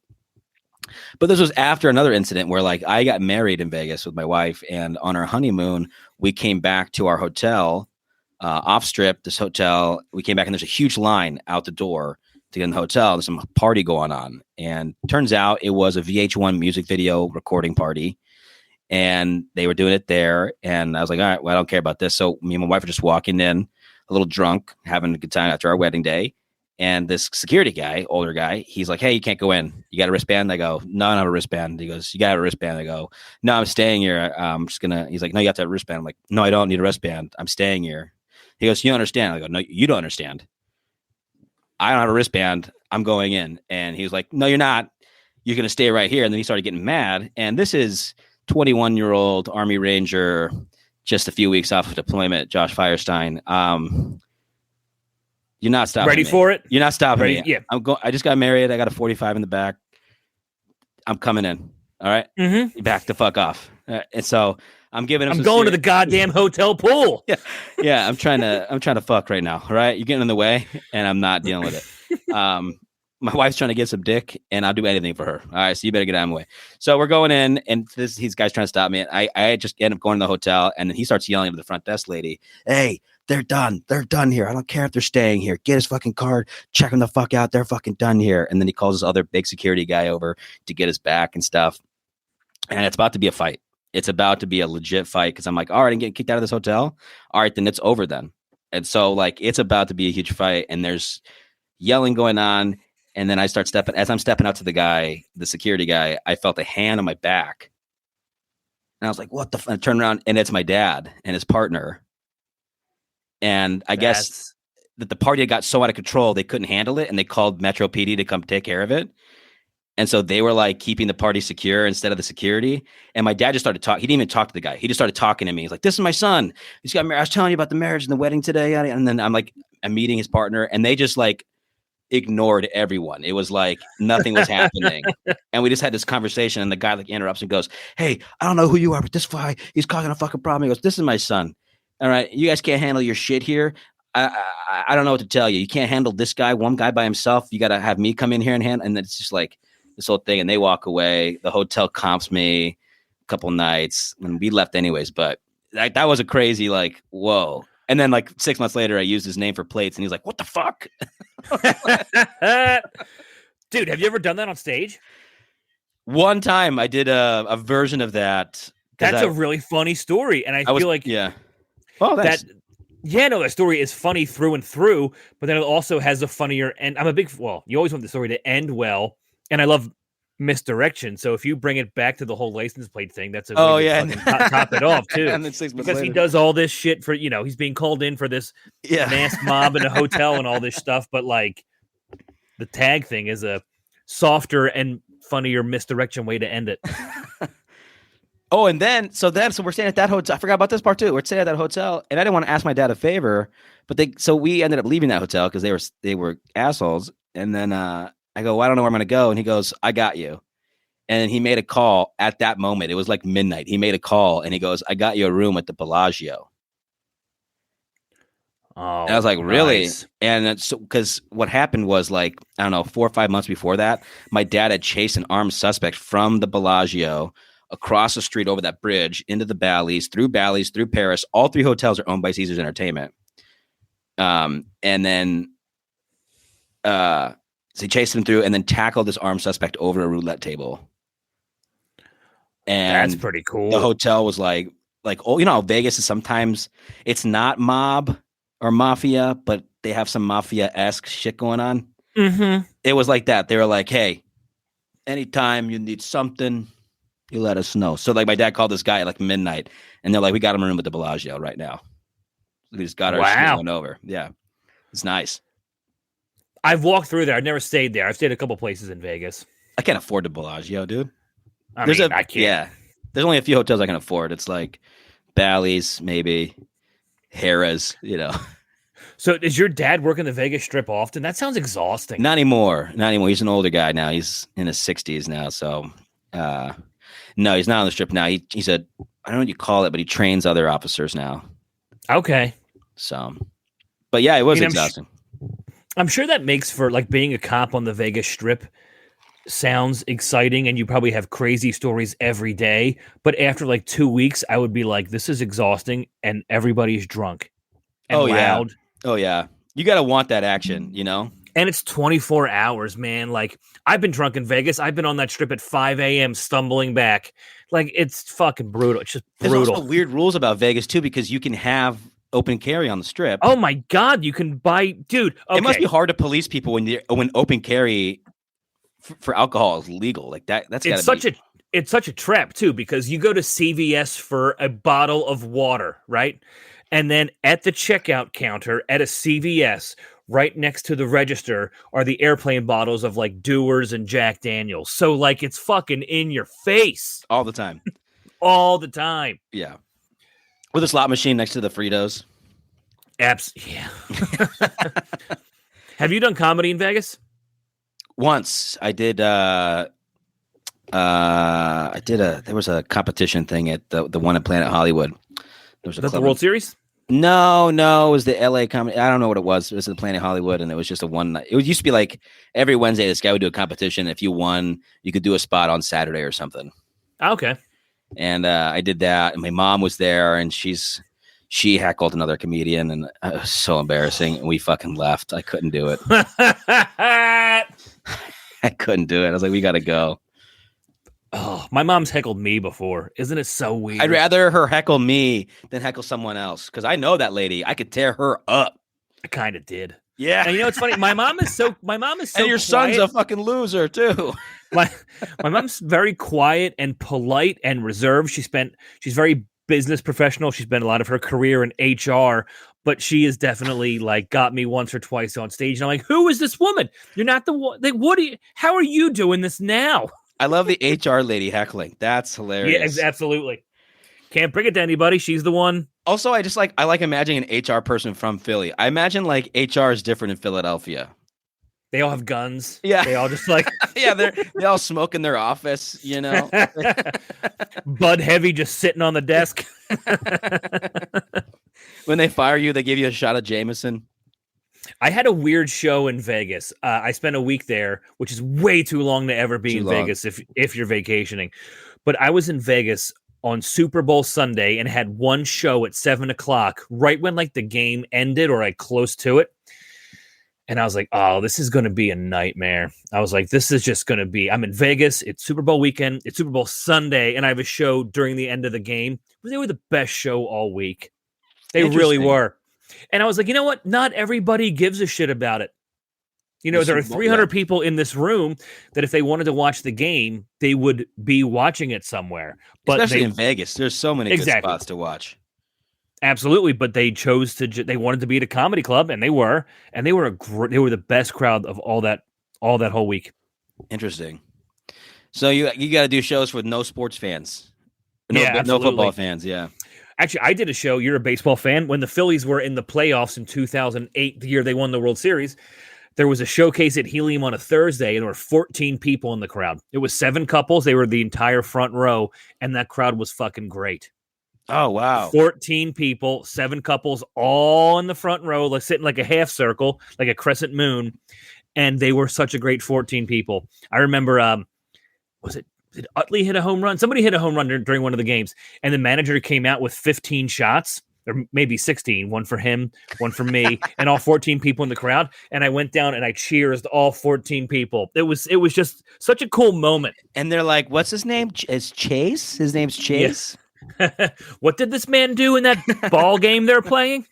But this was after another incident where I got married in Vegas with my wife, and on our honeymoon, we came back to our hotel off strip. This hotel, we came back, and there's a huge line out the door to get in the hotel. There's some party going on, and turns out it was a VH1 music video recording party, and they were doing it there. And I was like, all right, well, I don't care about this. So me and my wife were just walking in, a little drunk, having a good time after our wedding day. And this security guy, older guy, he's like, hey, you can't go in. You got a wristband? I go, no, I don't have a wristband. He goes, you got a wristband? I go, no, I'm staying here. I'm just gonna. He's like, no, you have to have a wristband. I'm like, no, I don't need a wristband. I'm staying here. He goes, you don't understand. I go, no, you don't understand. I don't have a wristband. I'm going in. And he was like, no, you're not. You're going to stay right here. And then he started getting mad. And this is 21-year-old Army Ranger, just a few weeks off of deployment, Josh Firestine. You're not stopping Ready me. For it? You're not stopping me. Yeah. I just got married. I got a 45 in the back. I'm coming in. All right. Mm-hmm. Back the fuck off. And so I'm giving him. I'm going to the goddamn hotel pool. Yeah. I'm trying to fuck right now. All right. You're getting in the way, and I'm not dealing with it. My wife's trying to get some dick, and I'll do anything for her. All right. So you better get out of my way. So we're going in, and these guys trying to stop me. I just end up going to the hotel, and then he starts yelling to the front desk lady, hey, they're done. They're done here. I don't care if they're staying here. Get his fucking card. Check them the fuck out. They're fucking done here. And then he calls this other big security guy over to get his back and stuff. And it's about to be a fight. It's about to be a legit fight because I'm like, all right, I'm getting kicked out of this hotel. All right, then it's over then. And so it's about to be a huge fight, and there's yelling going on. And then I start as I'm stepping out to the security guy, I felt a hand on my back. And I was like, what the fuck? I turned around, and it's my dad and his partner. And I guess that the party had got so out of control, they couldn't handle it. And they called Metro PD to come take care of it. And so they were keeping the party secure instead of the security. And my dad just started talking. He didn't even talk to the guy. He just started talking to me. He's like, this is my son. I was telling you about the marriage and the wedding today. And then I'm meeting his partner, and they just ignored everyone. It was like nothing was happening. And we just had this conversation, and the guy like interrupts and goes, "Hey, I don't know who you are, but this guy, he's causing a fucking problem." He goes, "This is my son. All right, you guys can't handle your shit here. I don't know what to tell you. You can't handle this guy, one guy by himself. You got to have me come in here and handle." And it's just like this whole thing. And they walk away. The hotel comps me a couple nights, and we left anyways. But that was a crazy, like, whoa. And then like 6 months later, I used his name for plates, and he's like, "What the fuck?" Dude, have you ever done that on stage? One time I did a version of that. That's a really funny story. And I feel like yeah. Oh, that story is funny through and through, but then it also has a funnier, and I'm a big, you always want the story to end well. And I love misdirection. So if you bring it back to the whole license plate thing, that's a top it off too. And then 6 months because later, he does all this shit for, he's being called in for this masked mob in a hotel and all this stuff. But like the tag thing is a softer and funnier misdirection way to end it. Oh, and so we're staying at that hotel. I forgot about this part too. We're staying at that hotel, and I didn't want to ask my dad a favor, but so we ended up leaving that hotel because they were assholes. And then I go, well, I don't know where I'm going to go. And he goes, "I got you." And he made a call at that moment. It was like midnight. He made a call, and he goes, "I got you a room at the Bellagio." Oh, and I was like, really? Nice. And so, because what happened was like, I don't know, 4 or 5 months before that, my dad had chased an armed suspect from the Bellagio across the street over that bridge into the Bally's, through Paris. All 3 hotels are owned by Caesars Entertainment. And then so he chased him through and then tackled this armed suspect over a roulette table. And that's pretty cool. The hotel was like, oh, Vegas is sometimes it's not mob or mafia, but they have some mafia-esque shit going on. Mm-hmm. It was like that. They were like, "Hey, anytime you need something, you let us know." So like my dad called this guy at like midnight, and they're like, "We got him a room at the Bellagio right now." We just got our shit going over. Yeah, it's nice. I've walked through there. I've never stayed there. I've stayed a couple places in Vegas. I can't afford the Bellagio, dude. I can't. Yeah, there's only a few hotels I can afford. It's like Bally's, maybe Harrah's, So does your dad work in the Vegas Strip often? That sounds exhausting. Not anymore. He's an older guy now. He's in his 60s now. So, no, he's not on the Strip now. He's I don't know what you call it, but he trains other officers now. Okay. So, but yeah, it was exhausting. I'm sure that makes for like being a cop on the Vegas Strip sounds exciting, and you probably have crazy stories every day. But after like 2 weeks, I would be like, this is exhausting, and everybody's drunk and loud. Oh, yeah. You got to want that action, And it's 24 hours, man. Like, I've been drunk in Vegas. I've been on that strip at 5 a.m. stumbling back. Like, it's fucking brutal. It's just brutal. There's also weird rules about Vegas, too, because you can have open carry on the strip. Oh, my God. You can buy... Dude, okay. It must be hard to police people when open carry for alcohol is legal. Like, that's got to be... It's such a trap, too, because you go to CVS for a bottle of water, right? And then at the checkout counter at a CVS, right next to the register, are the airplane bottles of like Dewar's and Jack Daniels. So like it's fucking in your face. All the time. All the time. Yeah. With a slot machine next to the Fritos. Yeah. Have you done comedy in Vegas? Once. I did there was a competition thing at the one at Planet Hollywood. Was that the World Series? No, it was the LA comedy. I don't know what it was. It was the Planet Hollywood, and it was just a one night. It used to be like every Wednesday, this guy would do a competition. If you won, you could do a spot on Saturday or something. Okay. And I did that, and my mom was there, and she heckled another comedian, and it was so embarrassing. And we fucking left. I couldn't do it. I couldn't do it. I was like, we got to go. Oh, my mom's heckled me before. Isn't it so weird? I'd rather her heckle me than heckle someone else because I know that lady. I could tear her up. I kind of did. Yeah. And it's funny. My mom is so. And your son's a fucking loser too. My mom's very quiet and polite and reserved. She's very business professional. She spent a lot of her career in HR, but she has definitely like got me once or twice on stage. And I'm like, who is this woman? You're not the one. Like, how are you doing this now? I love the HR lady heckling. That's hilarious. Yeah, absolutely. Can't bring it to anybody. She's the one. Also, I like imagining an HR person from Philly. I imagine like HR is different in Philadelphia. They all have guns. Yeah. They all just like Yeah, they all smoke in their office, you know. Bud Heavy just sitting on the desk. When they fire you, they give you a shot of Jameson. I had a weird show in Vegas. I spent a week there, which is way too long to ever be in Vegas if you're vacationing. But I was in Vegas on Super Bowl Sunday and had one show at 7:00, right when like the game ended or like close to it. And I was like, oh, this is going to be a nightmare. I was like, this is just going to be, I'm in Vegas. It's Super Bowl weekend. It's Super Bowl Sunday. And I have a show during the end of the game. They were the best show all week. They really were. And I was like, you know what? Not everybody gives a shit about it. You know, there are 300 people in this room that if they wanted to watch the game, they would be watching it somewhere. But especially in Vegas, there's so many good spots to watch. Absolutely, but they chose to. They wanted to be at a comedy club, and they were the best crowd of all that whole week. Interesting. So you got to do shows with no sports fans, no football fans. Yeah. Actually, I did a show. You're a baseball fan. When the Phillies were in the playoffs in 2008, the year they won the World Series, there was a showcase at Helium on a Thursday, and there were 14 people in the crowd. It was 7 couples. They were the entire front row, and that crowd was fucking great. Oh, wow. 14 people, 7 couples, all in the front row, like sitting like a half circle, like a crescent moon. And they were such a great 14 people. I remember, did Utley hit a home run? Somebody hit a home run during one of the games. And the manager came out with 15 shots, or maybe 16, one for him, one for me, and all 14 people in the crowd. And I went down and I cheered all 14 people. It was just such a cool moment. And they're like, what's his name? Is Chase? His name's Chase? Yes. What did this man do in that ball game they're playing?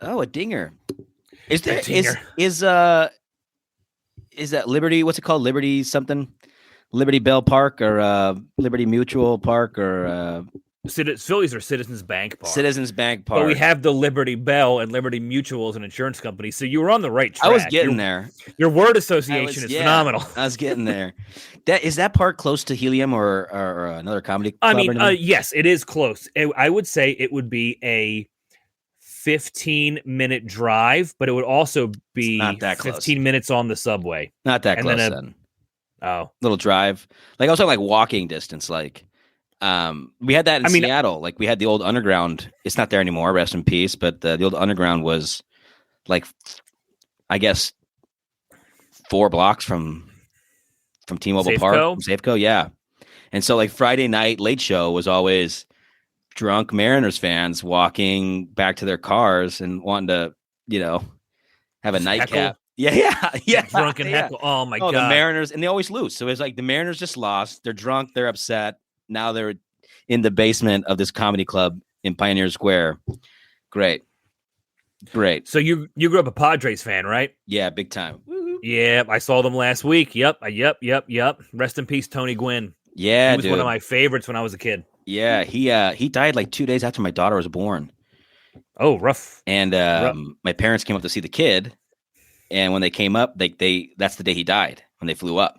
Oh, a dinger. Is that Liberty? What's it called? Liberty something? Liberty Bell Park or Liberty Mutual Park or Phillies are Citizens Bank Park. Citizens Bank Park. But we have the Liberty Bell and Liberty Mutual as an insurance company, so you were on the right track. I was getting there. Your word association is phenomenal. I was getting there. Is that park close to Helium or another comedy club? I mean, yes, it is close. I would say it would be a 15-minute drive, but it would also be not that 15 minutes on the subway. Not that close then. Oh. Little drive. Like I was talking like walking distance, like we had that in Seattle. Like we had the old underground. It's not there anymore. Rest in peace. But the old underground was like, I guess, 4 blocks from T-Mobile Park, from Safeco. Yeah. And so like Friday night late show was always drunk Mariners fans walking back to their cars and wanting to, have a nightcap. Yeah. Drunken heckle. Oh my God. The Mariners, and they always lose. So it's like the Mariners just lost. They're drunk. They're upset. Now they're in the basement of this comedy club in Pioneer Square. Great. So you grew up a Padres fan, right? Yeah, big time. Yeah, I saw them last week. Yep. Rest in peace, Tony Gwynn. Yeah, he was one of my favorites when I was a kid. Yeah, he died like 2 days after my daughter was born. Oh, rough. And my parents came up to see the kid, and when they came up, that's the day he died, when they flew up.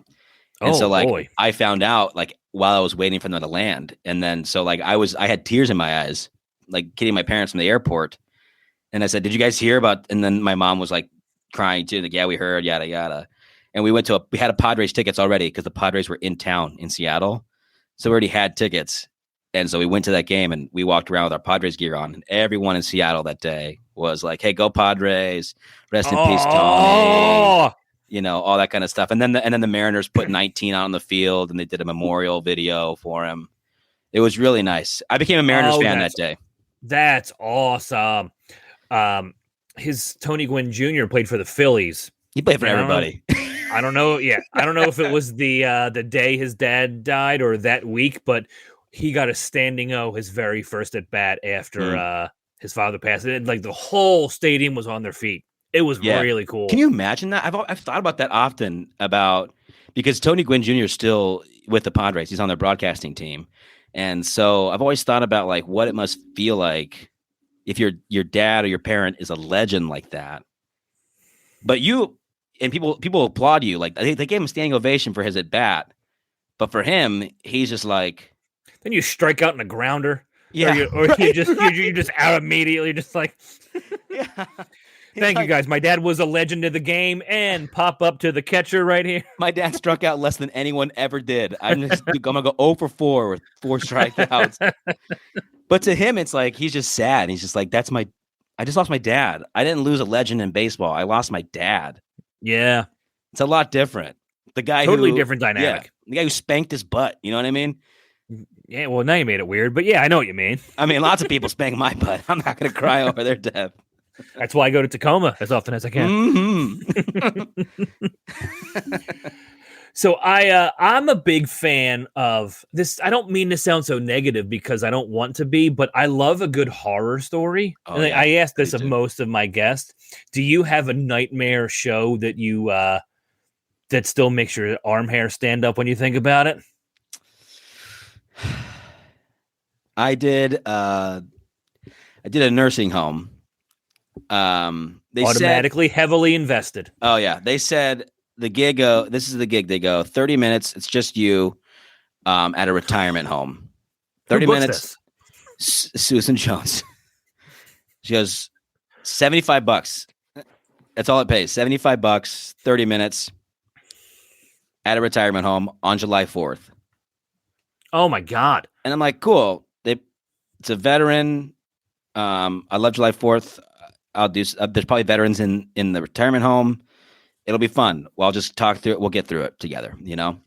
And so like boy. I found out like while I was waiting for them to land, and then so like I had tears in my eyes, like getting my parents from the airport, and I said, "Did you guys hear about?" And then my mom was like crying too, like, "Yeah, we heard, yada yada." And we had a Padres tickets already because the Padres were in town in Seattle, so we already had tickets, and so we went to that game and we walked around with our Padres gear on, and everyone in Seattle that day was like, "Hey, go Padres! Rest in peace, Tony." All that kind of stuff. And then the Mariners put 19 out on the field, and they did a memorial video for him. It was really nice. I became a Mariners fan that day. That's awesome. His Tony Gwynn Jr. played for the Phillies. He played for everybody. I don't know. Yeah. I don't know if it was the day his dad died or that week, but he got a standing O his very first at bat after his father passed. Like the whole stadium was on their feet. It was really cool. Can you imagine that? I've thought about that often because Tony Gwynn Jr. is still with the Padres. He's on their broadcasting team. And so I've always thought about like what it must feel like if your dad or your parent is a legend like that. But people applaud you. Like they gave him a standing ovation for his at bat. But for him, he's just like, then you strike out in a grounder. Yeah. Or you're just out immediately, just like yeah. Thank you, guys. My dad was a legend of the game, and pop up to the catcher right here. My dad struck out less than anyone ever did. I'm gonna go 0 for 4 with 4 strikeouts. But to him, it's like he's just sad. He's just like, I just lost my dad. I didn't lose a legend in baseball. I lost my dad. Yeah, it's a lot different. The guy totally different dynamic. Yeah, the guy who spanked his butt. You know what I mean? Yeah. Well, now you made it weird, but yeah, I know what you mean. I mean, lots of people spank my butt. I'm not gonna cry over their death. That's why I go to Tacoma as often as I can. Mm-hmm. So I'm a big fan of this. I don't mean to sound so negative because I don't want to be, but I love a good horror story. Oh, and yeah, I ask this of too. most of my guests. Do you have a nightmare show that you that still makes your arm hair stand up when you think about it? I did a nursing home. They automatically heavily invested. Oh yeah, they said the gig. This is the gig. They go 30 minutes. It's just you, at a retirement home. 30 minutes. Susan Jones. She goes $75. That's all it pays. $75. 30 minutes at a retirement home on July 4th. Oh my God! And I'm like, cool. It's a veteran. I love July 4th. I'll do. There's probably veterans in the retirement home. It'll be fun. Well, I'll just talk through it. We'll get through it together, you know?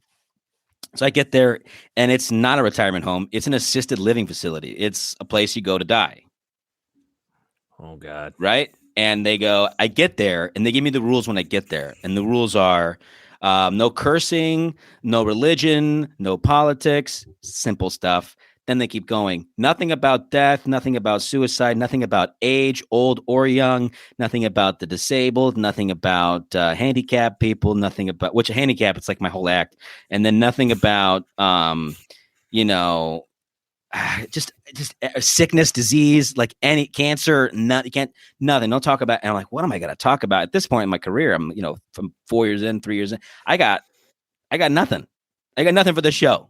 So I get there, and it's not a retirement home. It's an assisted living facility. It's a place you go to die. Oh, God. Right? And they go, I get there, and they give me the rules when I get there. And the rules are no cursing, no religion, no politics, simple stuff. Then they keep going. Nothing about death, nothing about suicide, nothing about age, old or young, nothing about the disabled, nothing about handicapped people, nothing about, which a handicap, it's like my whole act. And then nothing about, just sickness, disease, like any cancer, nothing. Don't talk about. And I'm like, what am I going to talk about at this point in my career? I'm, from 4 years in, 3 years in, I got nothing. I got nothing for the show.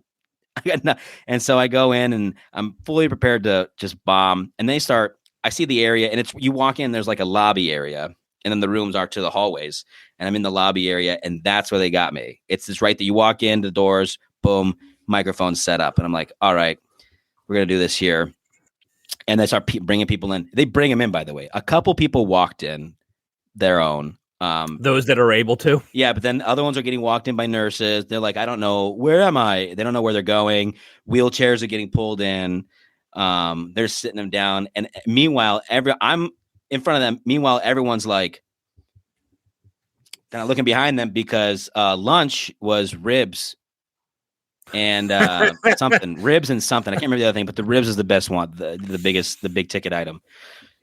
And so I go in and I'm fully prepared to just bomb. And they start, I see the area, and you walk in, there's like a lobby area, and then the rooms are to the hallways. And I'm in the lobby area, and that's where they got me. It's just right that you walk in, the doors, boom, microphone set up. And I'm like, all right, we're going to do this here. And they start bringing people in. They bring them in, by the way. A couple people walked in their own. Those that are able to. Yeah, but then other ones are getting walked in by nurses. They're like, I don't know, where am I? They don't know where they're going. Wheelchairs are getting pulled in. They're sitting them down. And meanwhile, I'm in front of them. Meanwhile, everyone's like kind of looking behind them because lunch was ribs and ribs and something. I can't remember the other thing, but the ribs is the best one, the big ticket item.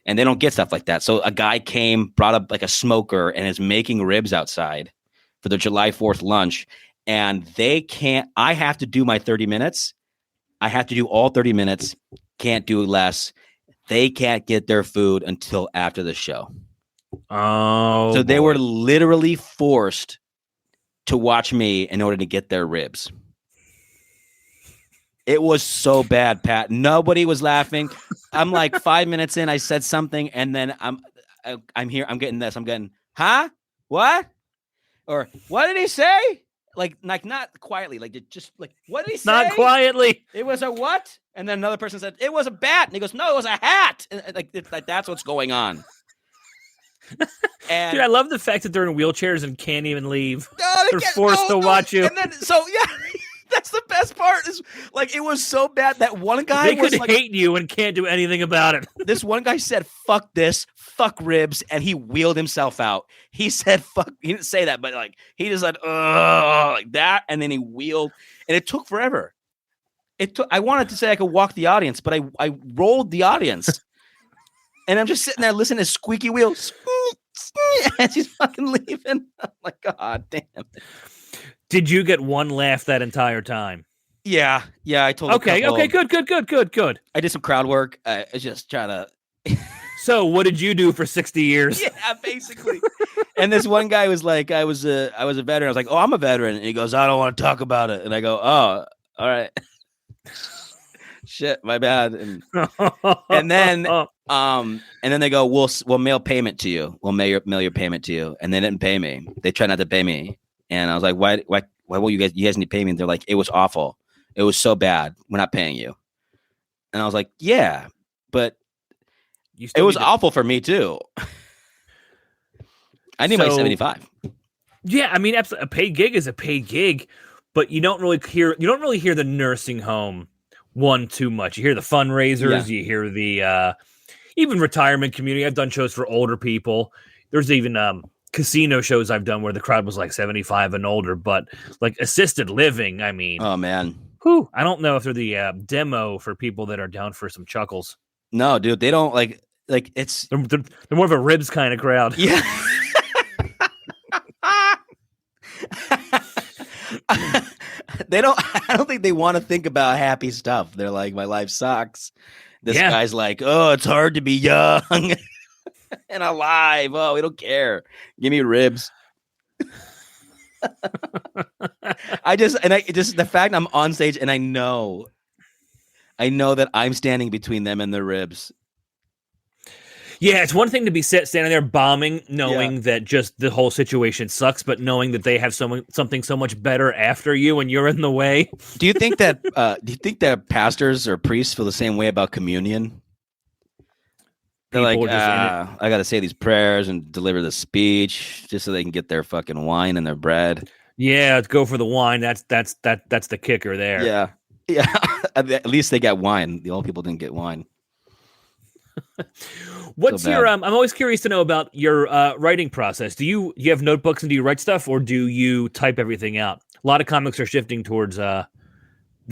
And they don't get stuff like that. So a guy brought up like a smoker and is making ribs outside for the July 4th lunch. And I have to do my 30 minutes. I have to do all 30 minutes. Can't do less. They can't get their food until after the show. Oh, so they were literally forced to watch me in order to get their ribs. It was so bad, Pat. Nobody was laughing. I'm like 5 minutes in. I said something, and then I'm here. I'm getting this. I'm getting, huh? What? Or what did he say? Like not quietly. Like just like, what did he say? Not quietly. It was a what? And then another person said it was a bat, and he goes, no, it was a hat. And it's like that's what's going on. And dude, I love the fact that they're in wheelchairs and can't even leave. No, they're forced to watch you. And then that's the best part. Is like it was so bad that one guy could hate you and can't do anything about it. This one guy said, "Fuck this, fuck ribs," and he wheeled himself out. He said, "Fuck." He didn't say that, but like he just said, "Ugh," like that, and then he wheeled, and it took forever. I wanted to say I could walk the audience, but I rolled the audience, and I'm just sitting there listening to squeaky wheels. And she's fucking leaving. I'm like, God damn it. Did you get one laugh that entire time? Yeah. I told. Okay. Good. I did some crowd work. I was just trying to. So, what did you do for 60 years? Yeah, basically. And this one guy was like, I was a veteran. I was like, oh, I'm a veteran. And he goes, I don't want to talk about it. And I go, oh, all right. Shit, my bad. And then they go, we'll mail payment to you. We'll mail your payment to you. And they didn't pay me. They tried not to pay me. And I was like, why will you guys need to pay me? And they're like, it was awful. It was so bad. We're not paying you. And I was like, yeah, but it was awful for me too. I need my 75. Yeah, I mean, a paid gig is a paid gig, but you don't really hear the nursing home one too much. You hear the fundraisers, you hear the even retirement community. I've done shows for older people. There's even casino shows I've done where the crowd was like 75 and older, but like assisted living, I mean, oh man. Whew, I don't know if they're the demo for people that are down for some chuckles. No, dude, they don't like it's. They're more of a ribs kind of crowd. Yeah. They don't. I don't think they want to think about happy stuff. They're like, my life sucks. This guy's like, oh, it's hard to be young and alive. Oh, we don't care. Give me ribs. The fact I'm on stage and I know that I'm standing between them and their ribs. Yeah, it's one thing to be standing there bombing, knowing that just the whole situation sucks, but knowing that they have something so much better after you and you're in the way. Do you think that pastors or priests feel the same way about communion? They're like, I got to say these prayers and deliver the speech just so they can get their fucking wine and their bread. Yeah, let's go for the wine. That's the kicker there. Yeah. At least they got wine. The old people didn't get wine. What's your? I'm always curious to know about your writing process. Do you have notebooks and do you write stuff, or do you type everything out? A lot of comics are shifting towards the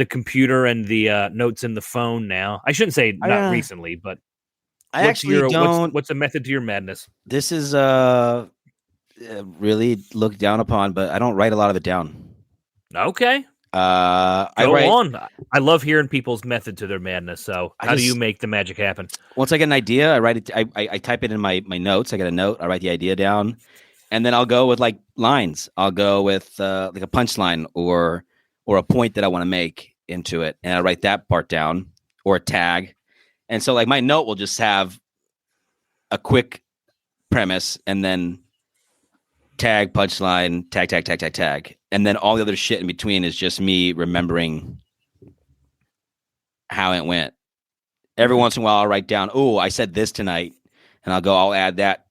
computer and the notes in the phone now. I shouldn't say not recently, but I actually don't. What's the method to your madness? This is really looked down upon, but I don't write a lot of it down. Okay. Go on. I love hearing people's method to their madness. So how do you make the magic happen? Once I get an idea, I write it. I type it in my notes. I get a note. I write the idea down, and then I'll go with like lines. I'll go with like a punchline or a point that I want to make into it, and I write that part down or a tag. And so like my note will just have a quick premise and then tag, punchline, tag. And then all the other shit in between is just me remembering how it went. Every once in a while, I'll write down, oh, I said this tonight. And I'll add that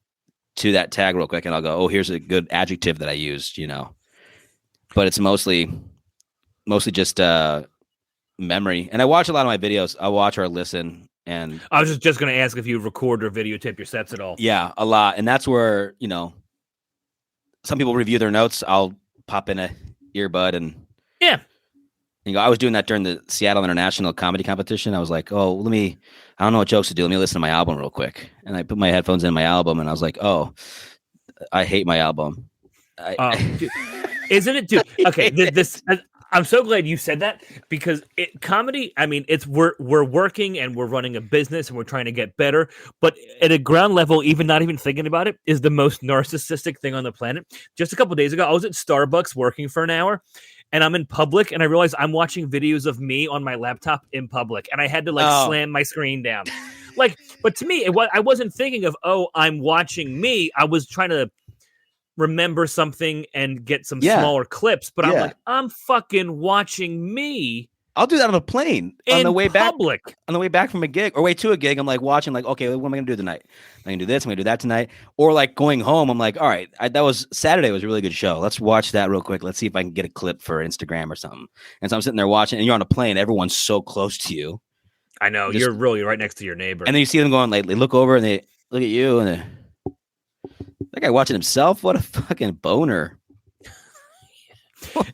to that tag real quick. And I'll go, oh, here's a good adjective that I used, But it's mostly just memory. And I watch a lot of my videos. I watch or listen. And I was just going to ask if you record or videotape your sets at all. Yeah, a lot. And that's where, some people review their notes. I'll pop in a earbud and go. I was doing that during the Seattle International Comedy Competition. I was like, oh, I don't know what jokes to do. Let me listen to my album real quick. And I put my headphones in my album and I was like, oh, I hate my album. Isn't it, dude? Okay, this I'm so glad you said that because comedy, I mean, we're working and we're running a business and we're trying to get better. But at a ground level, even not even thinking about it is the most narcissistic thing on the planet. Just a couple of days ago, I was at Starbucks working for an hour and I'm in public and I realized I'm watching videos of me on my laptop in public and I had to slam my screen down. But to me, I wasn't thinking of, I'm watching me. I was trying to remember something and get some smaller clips, but I'm like, I'm fucking watching me. I'll do that on a plane on the way public. Back. On the way back from a gig or way to a gig, I'm like watching, like, okay, what am I gonna do tonight? I'm gonna do this. I'm gonna do that tonight. Or like going home, I'm like, all right, that was Saturday was a really good show. Let's watch that real quick. Let's see if I can get a clip for Instagram or something. And so I'm sitting there watching, and you're on a plane. Everyone's so close to you. I know you're really right next to your neighbor, and then you see them going. Like, they look over and they look at you, and that guy watching himself. What a fucking boner.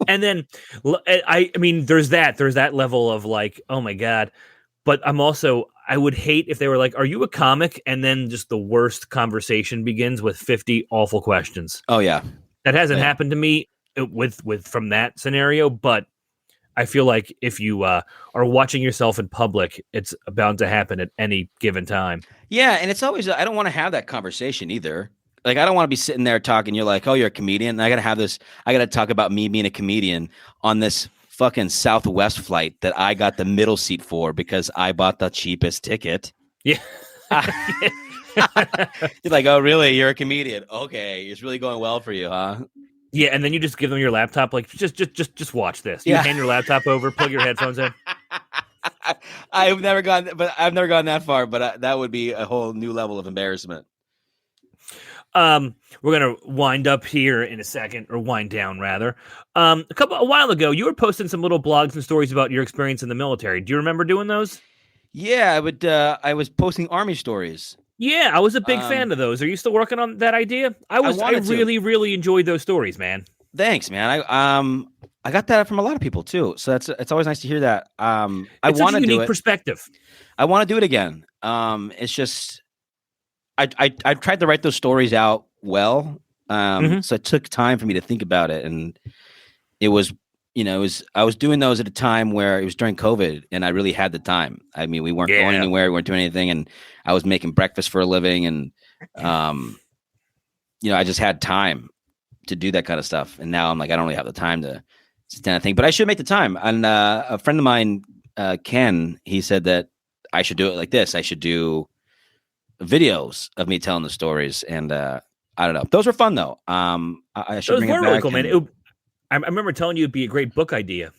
And then I mean, there's that level of like, oh my God. But I would hate if they were like, are you a comic? And then just the worst conversation begins with 50 awful questions. Oh yeah. That hasn't happened to me with from that scenario, but I feel like if you are watching yourself in public, it's bound to happen at any given time. Yeah. And it's always, I don't want to have that conversation either. Like, I don't want to be sitting there talking. You're like, oh, you're a comedian. And I got to talk about me being a comedian on this fucking Southwest flight that I got the middle seat for because I bought the cheapest ticket. Yeah. You're like, oh, really? You're a comedian. Okay. It's really going well for you, huh? Yeah. And then you just give them your laptop. Like, just watch this. You hand your laptop over, plug your headphones in. I've never gone that far, but that would be a whole new level of embarrassment. We're gonna wind up here in a second, or wind down rather. A while ago, you were posting some little blogs and stories about your experience in the military. Do you remember doing those? Yeah, I would. I was posting Army stories. Yeah, I was a big fan of those. Are you still working on that idea? I really enjoyed those stories, man. Thanks, man. I got that from a lot of people too. So it's always nice to hear that. It's such a unique perspective. I want to do it again. It's just I tried to write those stories out well. So it took time for me to think about it, and it was, I was doing those at a time where it was during COVID, and I really had the time. I mean, we weren't going anywhere, we weren't doing anything, and I was making breakfast for a living, and I just had time to do that kind of stuff. And now I'm like, I don't really have the time to sit down and think, but I should make the time. And a friend of mine, Ken, he said that I should do it like this. I should do videos of me telling the stories, and I don't know. Those were fun though. I should bring it back. Really cool, man. I remember telling you it'd be a great book idea.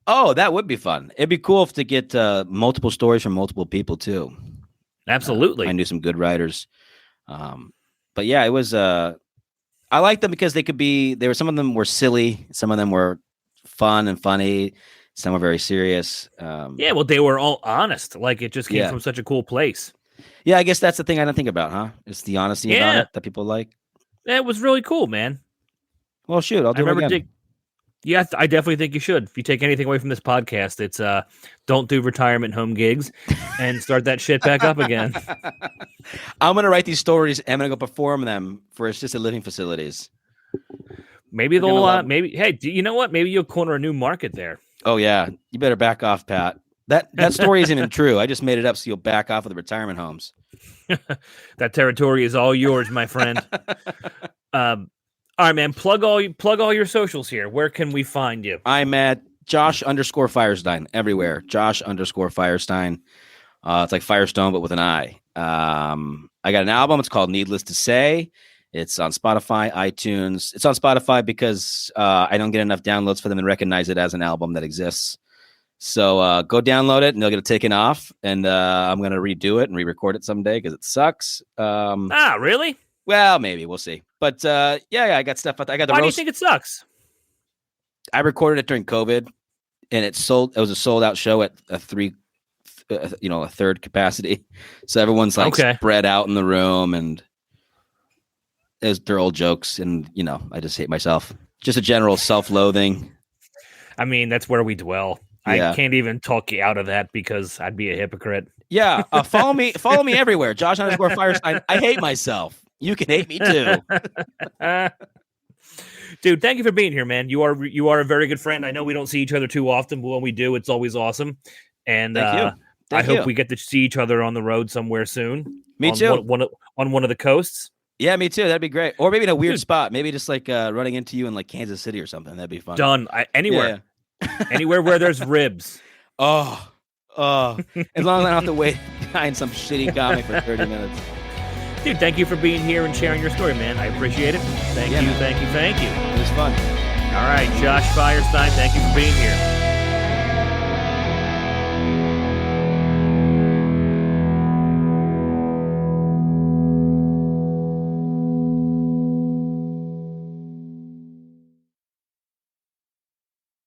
Oh, that would be fun. It'd be cool to get multiple stories from multiple people too. Absolutely. I knew some good writers. But yeah, it was. I liked them because some of them were silly, some of them were fun and funny, some were very serious. Well, they were all honest. Like, it just came from such a cool place. Yeah, I guess that's the thing I don't think about, huh? It's the honesty about it that people like. Yeah, it was really cool, man. Well, shoot, I'll do it again. I definitely think you should. If you take anything away from this podcast, it's don't do retirement home gigs and start that shit back up again. I'm going to write these stories and I'm going to go perform them for assisted living facilities. Maybe they'll, hey, you know what? Maybe you'll corner a new market there. Oh, yeah. You better back off, Pat. That story isn't even true. I just made it up so you'll back off of the retirement homes. That territory is all yours, my friend. All right, man. Plug all your socials here. Where can we find you? I'm at Josh_Firestine everywhere. Josh_Firestine. It's like Firestone, but with an I. I got an album. It's called Needless to Say. It's on Spotify, iTunes. It's on Spotify because I don't get enough downloads for them to recognize it as an album that exists. So go download it, and they'll get it taken off. And I'm going to redo it and re-record it someday because it sucks. Really? Well, maybe. We'll see. But I got stuff. I got the. Why do you think it sucks? I recorded it during COVID, and it was a sold out show at a third capacity. So everyone's like spread out in the room, and they're old jokes, and I just hate myself. Just a general self-loathing. I mean, that's where we dwell. Yeah. I can't even talk you out of that because I'd be a hypocrite. Yeah, follow me everywhere. Josh_Firestine. I hate myself. You can hate me too. Dude, thank you for being here, man. You are a very good friend. I know we don't see each other too often, but when we do, it's always awesome. And I hope we get to see each other on the road somewhere soon. Me too. On one of the coasts. Yeah, me too. That'd be great. Or maybe in a weird spot. Maybe just like running into you in like Kansas City or something. That'd be fun. Done. Anywhere. Yeah. Anywhere where there's ribs. Oh. As long as I don't have to wait behind some shitty comic for 30 minutes. Dude, thank you for being here and sharing your story, man. I appreciate it. Thank you. It was fun. All right, Josh Firestine, thank you for being here.